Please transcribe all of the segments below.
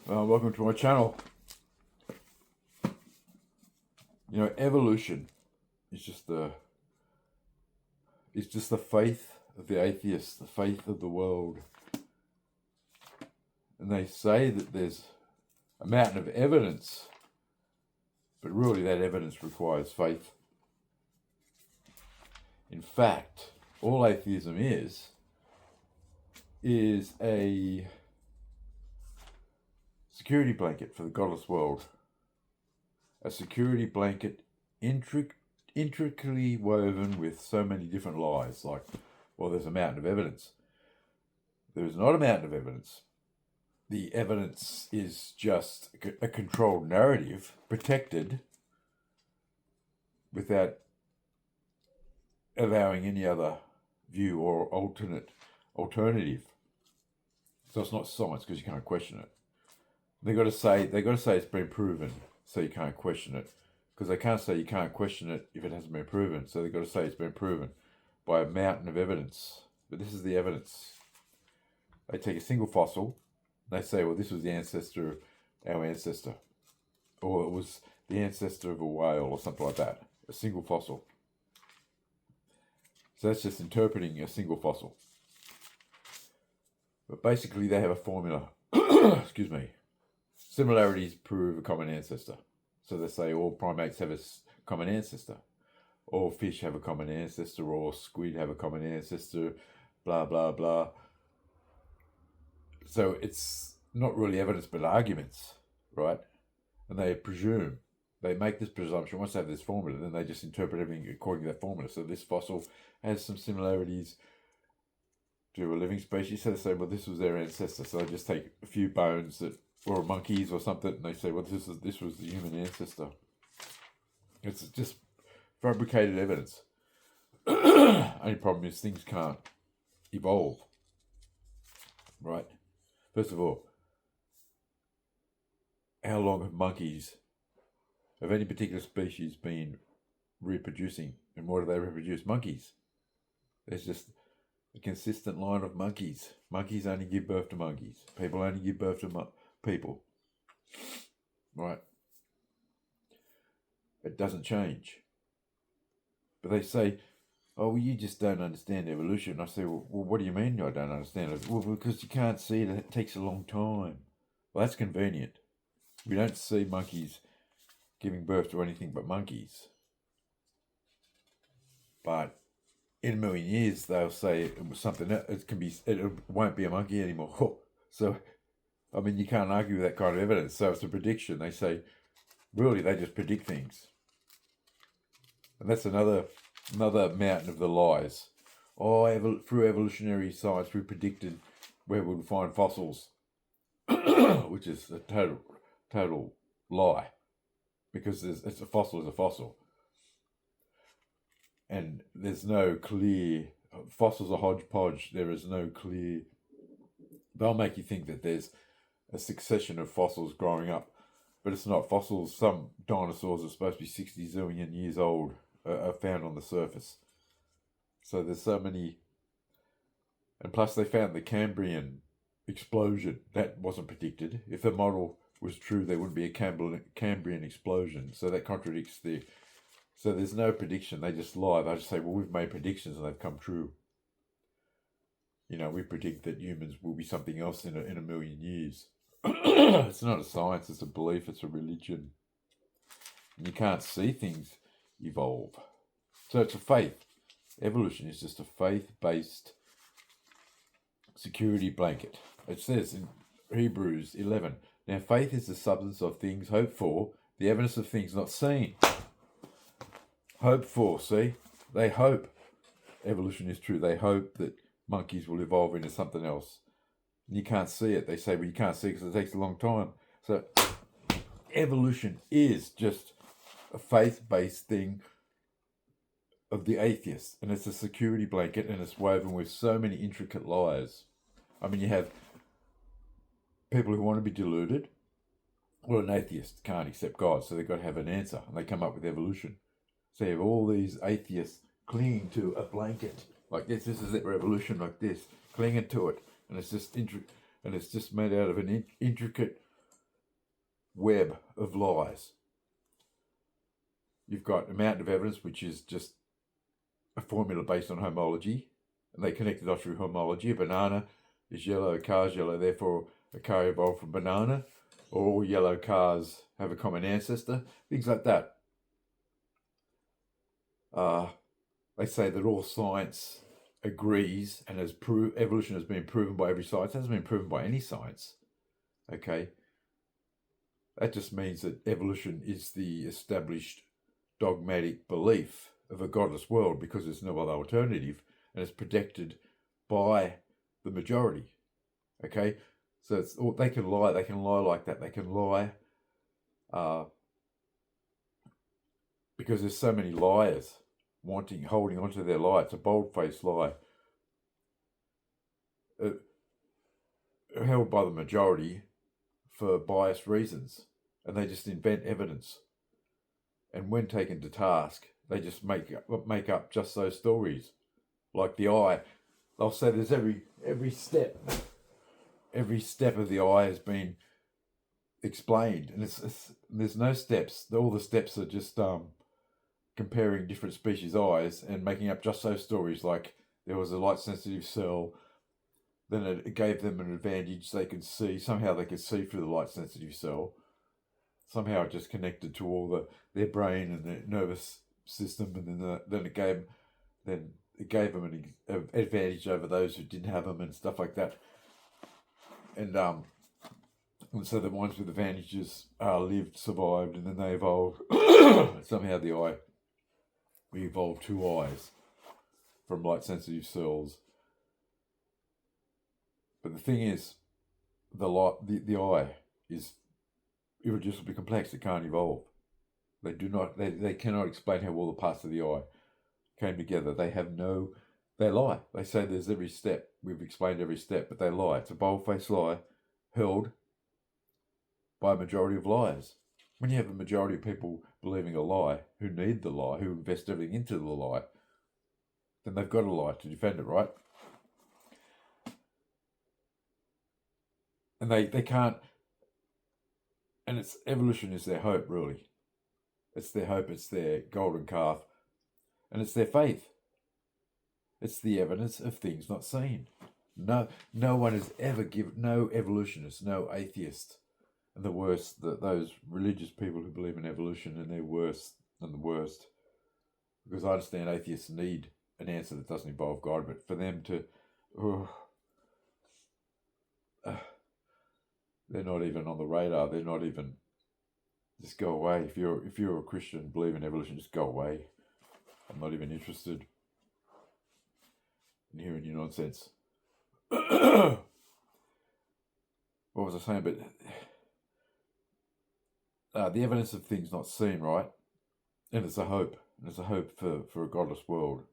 Welcome to my channel. Evolution is just the faith of the atheists, the faith of the world. And they say that there's a mountain of evidence, but really that evidence requires faith. In fact, all atheism is a security blanket for the godless world. A security blanket intricately woven with so many different lies, like, well, there's a mountain of evidence. There is not a mountain of evidence. The evidence is just a controlled narrative, protected, without allowing any other view or alternative. So it's not science because you can't question it. They got to say it's been proven, so you can't question it, because they can't say you can't question it if it hasn't been proven. So they got to say it's been proven by a mountain of evidence. But this is the evidence. They take a single fossil. They say, well, this was the ancestor of our ancestor, or it was the ancestor of a whale, or something like that. A single fossil. So that's just interpreting a single fossil. But basically, they have a formula. Excuse me. Similarities prove a common ancestor. So they say all primates have a common ancestor. All fish have a common ancestor. All squid have a common ancestor. Blah, blah, blah. So it's not really evidence, but arguments, right? And they presume. They make this presumption. Once they have this formula, then they just interpret everything according to that formula. So this fossil has some similarities to a living species. So they say, well, this was their ancestor. So they just take a few bones or monkeys or something, and they say, well, this was the human ancestor. It's just fabricated evidence. Only problem is things can't evolve, right? First of all, how long have monkeys of any particular species been reproducing? And what do they reproduce? Monkeys. There's just a consistent line of monkeys. Monkeys only give birth to monkeys. People only give birth to people. Right? It doesn't change. But they say, oh, well, you just don't understand evolution. I say, well, what do you mean I don't understand it? Well, because you can't see it. It takes a long time. Well, that's convenient. We don't see monkeys giving birth to anything but monkeys. But in a million years, they'll say it was something else. It won't be a monkey anymore. So, I mean, you can't argue with that kind of evidence. So it's a prediction. They say, really, they just predict things. And that's another mountain of the lies. Oh, through evolutionary science, we predicted where we would find fossils, which is a total lie, because it's a fossil is a fossil, and there's no clear. Fossils are hodgepodge. There is no clear. They'll make you think that there's a succession of fossils growing up, but it's not. Fossils, some dinosaurs are supposed to be 60 zillion years old, are found on the surface. So there's so many, and plus they found the Cambrian explosion. That wasn't predicted. If the model was true, there wouldn't be a Cambrian explosion. So that contradicts so there's no prediction. They just lie. They just say, well, we've made predictions and they've come true. We predict that humans will be something else in a million years. It's not a science, it's a belief, it's a religion. And you can't see things evolve. So it's a faith. Evolution is just a faith-based security blanket. It says in Hebrews 11, now faith is the substance of things hoped for, the evidence of things not seen. Hope for, see? They hope evolution is true. They hope that monkeys will evolve into something else. And you can't see it. They say, well, you can't see it because it takes a long time. So evolution is just a faith-based thing of the atheists, and it's a security blanket, and it's woven with so many intricate lies. I mean, you have people who want to be deluded. Well, an atheist can't accept God, so they've got to have an answer, and they come up with evolution. So you have all these atheists clinging to a blanket like this. This is it, revolution like this, clinging to it, and it's just made out of an intricate web of lies. You've got a mountain of evidence, which is just a formula based on homology, and they connect it off through homology. A banana is yellow, a car is yellow, therefore a car evolved from banana, or all yellow cars have a common ancestor, things like that. They say that all science agrees, and evolution has been proven by every science. It hasn't been proven by any science. Okay, that just means that evolution is the established dogmatic belief of a godless world because there's no other alternative, and it's protected by the majority. Okay, so they can lie like that. They can lie because there's so many liars holding onto their lie. It's a bold-faced lie held by the majority for biased reasons, and they just invent evidence. And when taken to task, they just make up just those stories. Like the eye, they'll say there's every step of the eye has been explained, and there's no steps. All the steps are just comparing different species' eyes and making up just those stories. Like there was a light sensitive cell, then it gave them an advantage. They could see through the light sensitive cell. Somehow it just connected to all their brain and their nervous system, and then it gave them an advantage over those who didn't have them and stuff like that. And so the ones with advantages survived, and then they evolved. Somehow we evolved two eyes from light sensitive cells. But the thing is, the eye is irreducibly complex. It can't evolve. They cannot explain how all the parts of the eye came together. They lie. They say there's every step. We've explained every step, but they lie. It's a bold-faced lie held by a majority of liars. When you have a majority of people believing a lie, who need the lie, who invest everything into the lie, then they've got a lie to defend it, right? And they can't. And evolution is their hope, really. It's their hope, it's their golden calf, and it's their faith. It's the evidence of things not seen. No one has ever given, no evolutionist, no atheist, and the worst, those religious people who believe in evolution, and they're worse than the worst. Because I understand atheists need an answer that doesn't involve God, but for them to, they're not even on the radar. They're not even. Just go away. If you're a Christian, believe in evolution, just go away. I'm not even interested in hearing your nonsense. What was I saying? But the evidence of things not seen, right? And it's a hope. And it's a hope for a godless world.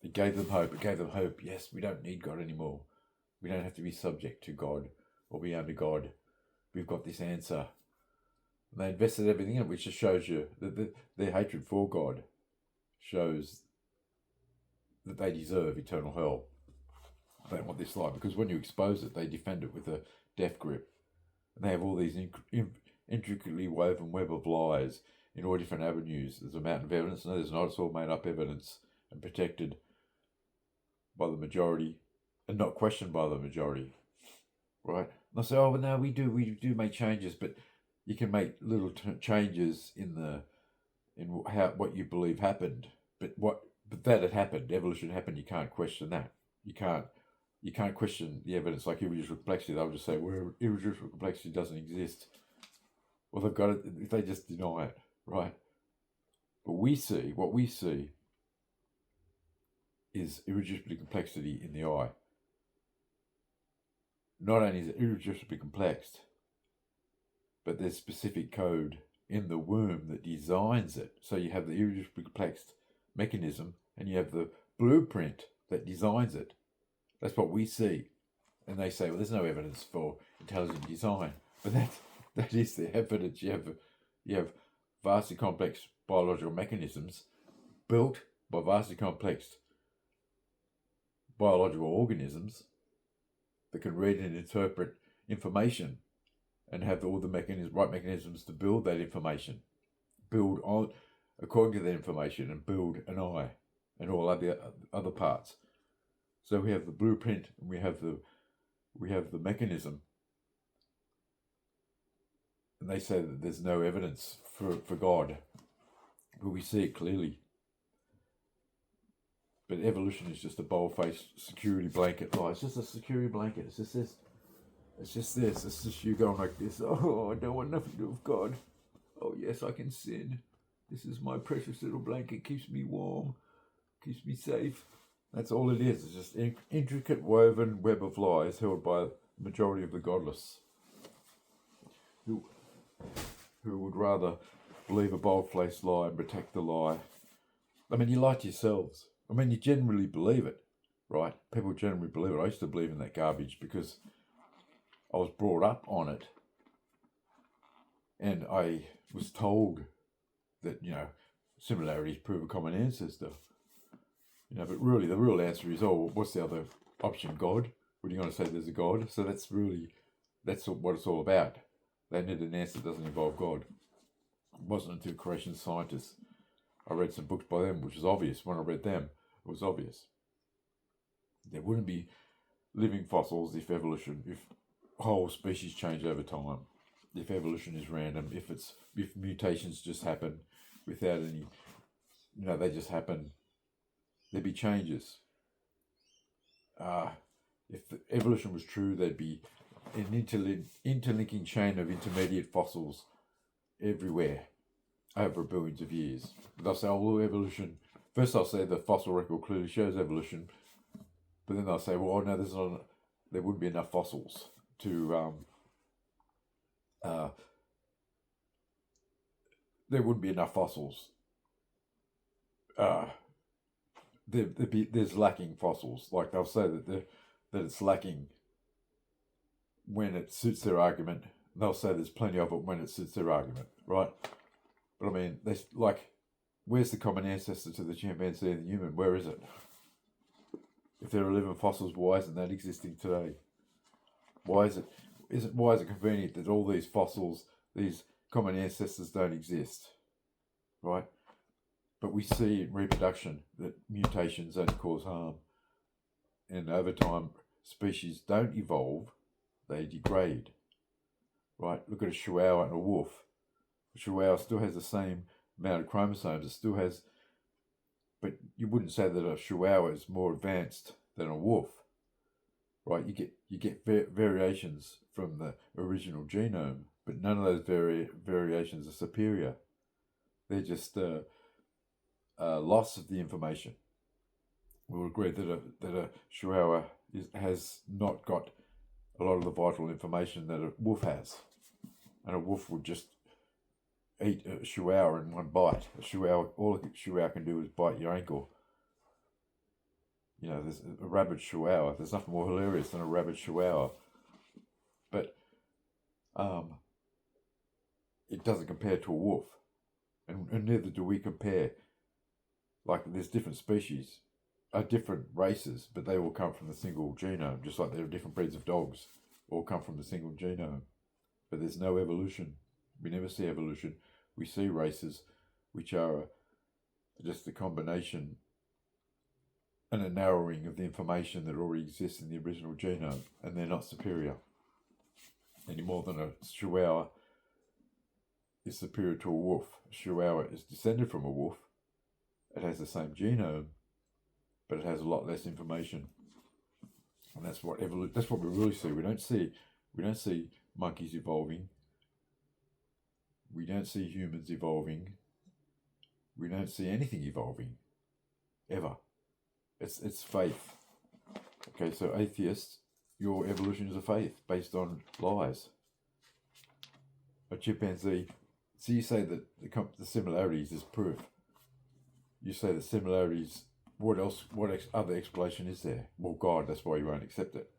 It gave them hope. It gave them hope. Yes, we don't need God anymore. We don't have to be subject to God or be under God. We've got this answer. And they invested everything in it, which just shows you that their hatred for God shows that they deserve eternal hell. They don't want this life, because when you expose it, they defend it with a death grip. And they have all these intricately woven web of lies in all different avenues. There's a mountain of evidence. No, there's not. It's all made up evidence and protected by the majority and not questioned by the majority. Right? And I say, oh, but no, we do make changes, but you can make little changes in what you believe happened, but that had happened. Evolution happened. You can't question that. You can't question the evidence like irreducible complexity. They'll just say, well, irreducible complexity doesn't exist. Well, they've got it. If they just deny it, right? But what we see is irreducible complexity in the eye. Not only is it irreducibly complex, but there's specific code in the womb that designs it. So you have the irreducibly complex mechanism, and you have the blueprint that designs it. That's what we see. And they say, well, there's no evidence for intelligent design. But that is the evidence. You have vastly complex biological mechanisms built by vastly complex biological organisms that can read and interpret information and have all the right mechanisms to build that information, build on according to that information, and build an I and all other parts. So we have the blueprint, and we have the mechanism, and they say that there's no evidence for God, but we see it clearly. But evolution is just a bold-faced security blanket lie. It's just a security blanket. It's just this. It's just this. It's just you going like this. Oh, I don't want nothing to do with God. Oh, yes, I can sin. This is my precious little blanket. Keeps me warm. Keeps me safe. That's all it is. It's just an intricate woven web of lies held by the majority of the godless, who would rather believe a bold-faced lie and protect the lie. I mean, you lie to yourselves. I mean, you generally believe it, right? People generally believe it. I used to believe in that garbage because I was brought up on it. And I was told that, similarities prove a common ancestor. But really, the real answer is, what's the other option? God? What are you going to say there's a God? So that's what it's all about. They need an answer that doesn't involve God. It wasn't until creation scientists, I read some books by them, which was obvious. When I read them, it was obvious. There wouldn't be living fossils if whole species change over time. If evolution is random, if mutations just happen without any, they just happen, there'd be changes. If evolution was true, there'd be an interlinking chain of intermediate fossils everywhere over billions of years. They'll say, evolution. First they'll say the fossil record clearly shows evolution, but then they'll say, no, there wouldn't be enough fossils to, there wouldn't be enough fossils. There's lacking fossils. Like they'll say that it's lacking when it suits their argument. They'll say there's plenty of it when it suits their argument, right? But I mean, where's the common ancestor to the chimpanzee and the human? Where is it? If there are living fossils, why isn't that existing today? Why is it convenient that all these fossils, these common ancestors, don't exist, right? But we see in reproduction that mutations only cause harm, and over time, species don't evolve; they degrade. Right? Look at a chihuahua and a wolf. A chihuahua still has the same amount of chromosomes. It still has, but you wouldn't say that a chihuahua is more advanced than a wolf, right? You get variations from the original genome, but none of those variations are superior. They're just loss of the information. We'll agree that a chihuahua has not got a lot of the vital information that a wolf has, and a wolf would just eat a chihuahua in one bite. All a chihuahua can do is bite your ankle. There's a rabid chihuahua. There's nothing more hilarious than a rabid chihuahua, but it doesn't compare to a wolf, and neither do we compare. Like there's different species, different races, but they all come from the single genome, just like there are different breeds of dogs, all come from the single genome. But there's no evolution. We never see evolution. We see races which are just a combination and a narrowing of the information that already exists in the original genome, and they're not superior any more than a chihuahua is superior to a wolf. A chihuahua is descended from a wolf. It has the same genome, but it has a lot less information, and that's what we really see. We don't see monkeys evolving. We don't see humans evolving. We don't see anything evolving, ever. It's faith. Okay, so atheists, your evolution is a faith based on lies. A chimpanzee. So you say that the similarities is proof. You say the similarities. What else? What other explanation is there? Well, God. That's why you won't accept it.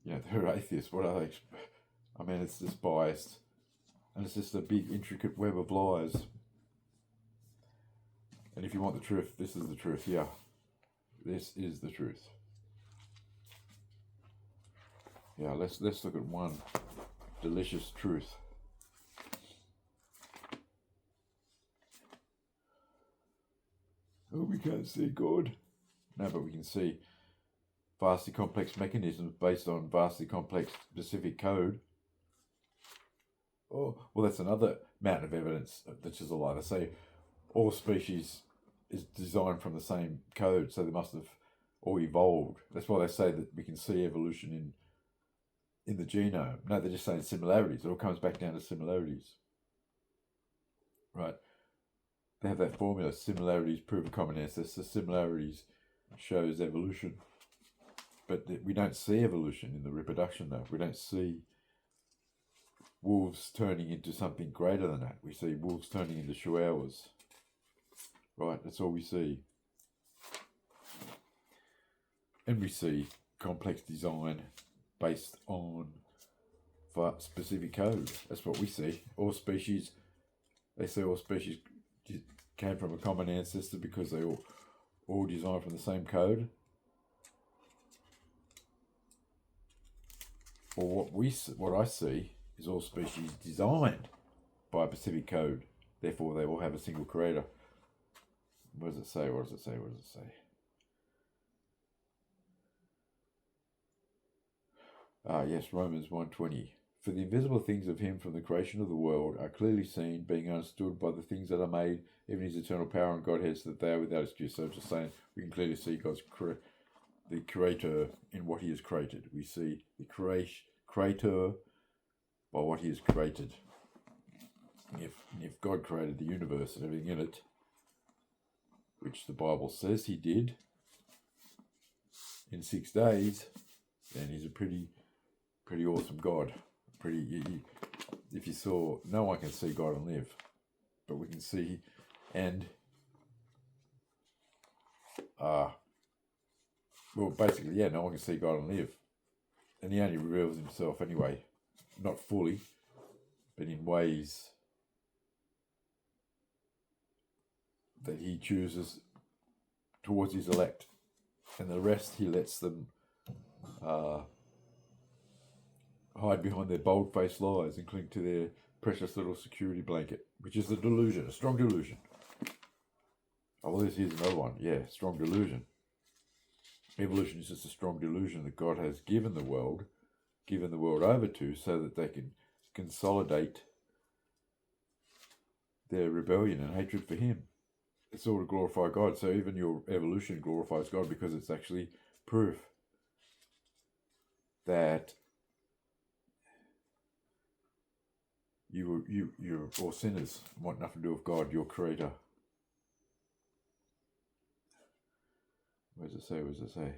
They're atheists. What are they? I mean, it's just biased, and it's just a big intricate web of lies. And if you want the truth, this is the truth. Yeah, this is the truth. Yeah, let's look at one. delicious truth. Oh, we can't see God. No, but we can see vastly complex mechanisms based on vastly complex specific code. Oh, well, that's another mountain of evidence that's just a lie. They say all species is designed from the same code, so they must have all evolved. That's why they say that we can see evolution in the genome. No, they're just saying similarities. It all comes back down to similarities. Right? They have that formula, similarities prove a common ancestor. Similarities shows evolution. But we don't see evolution in the reproduction, though. We don't see wolves turning into something greater than that. We see wolves turning into chihuahuas. Right? That's all we see. And we see complex design based on specific code. That's what we see. All species, they say all species came from a common ancestor because they all designed from the same code. Or what I see is all species designed by a specific code. Therefore, they all have a single creator. What does it say? What does it say? What does it say? Yes, Romans 1:20. For the invisible things of him from the creation of the world are clearly seen, being understood by the things that are made, even his eternal power and Godhead, so that they are without excuse. So I'm just saying, we can clearly see God's the creator in what he has created. We see the creator by what he has created. If God created the universe and everything in it, which the Bible says he did, in 6 days, then he's a pretty awesome God. If you saw, no one can see God and live, but we can see, and well, basically, yeah, no one can see God and live, and he only reveals himself anyway, not fully, but in ways that he chooses towards his elect, and the rest he lets them hide behind their bold-faced lies and cling to their precious little security blanket, which is a delusion, a strong delusion. Oh, well, here's another one. Yeah, strong delusion. Evolution is just a strong delusion that God has given the world over to, so that they can consolidate their rebellion and hatred for him. It's all to glorify God. So even your evolution glorifies God, because it's actually proof that you're all sinners, want nothing to do with God, your creator. What does it say? What does it say?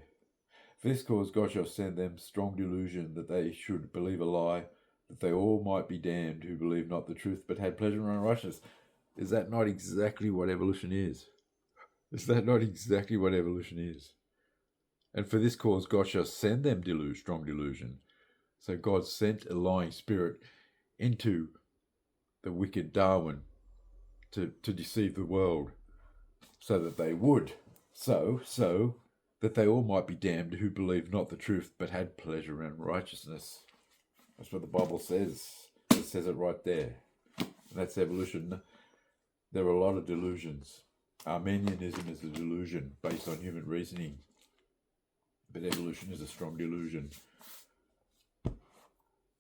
For this cause God shall send them strong delusion, that they should believe a lie, that they all might be damned who believe not the truth, but had pleasure in unrighteousness. Is that not exactly what evolution is? Is that not exactly what evolution is? And for this cause God shall send them strong delusion. So God sent a lying spirit into the wicked Darwin to deceive the world, so that they would, so that they all might be damned who believe not the truth, but had pleasure in righteousness. That's what the Bible says. It says it right there. And that's evolution. There are a lot of delusions. Arminianism is a delusion based on human reasoning, but evolution is a strong delusion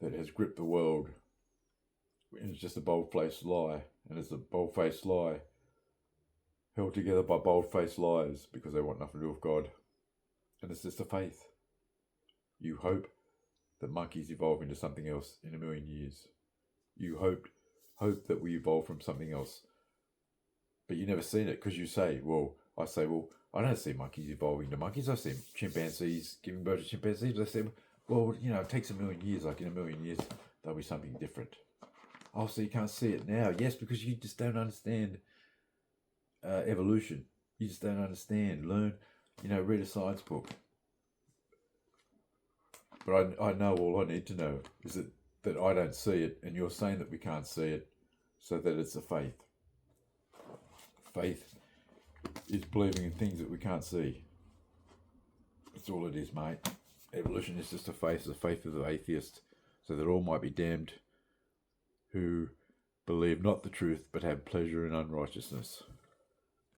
that has gripped the world. And it's just a bold-faced lie, and it's a bold-faced lie held together by bold-faced lies, because they want nothing to do with God. And it's just a faith. You hope that monkeys evolve into something else in 1,000,000 years. You hope that we evolve from something else, but you never seen it, because you say, I don't see monkeys evolving to monkeys. I see chimpanzees giving birth to chimpanzees. They say, it takes 1,000,000 years. Like in 1,000,000 years, there'll be something different. Oh, so you can't see it now? Yes, because you just don't understand evolution. You just don't understand. Learn, read a science book. But I know all I need to know is that I don't see it, and you're saying that we can't see it, so that it's a faith. Faith is believing in things that we can't see. That's all it is, mate. Evolution is just a faith. It's the faith of the atheist. so that all might be damned who believe not the truth, but have pleasure in unrighteousness.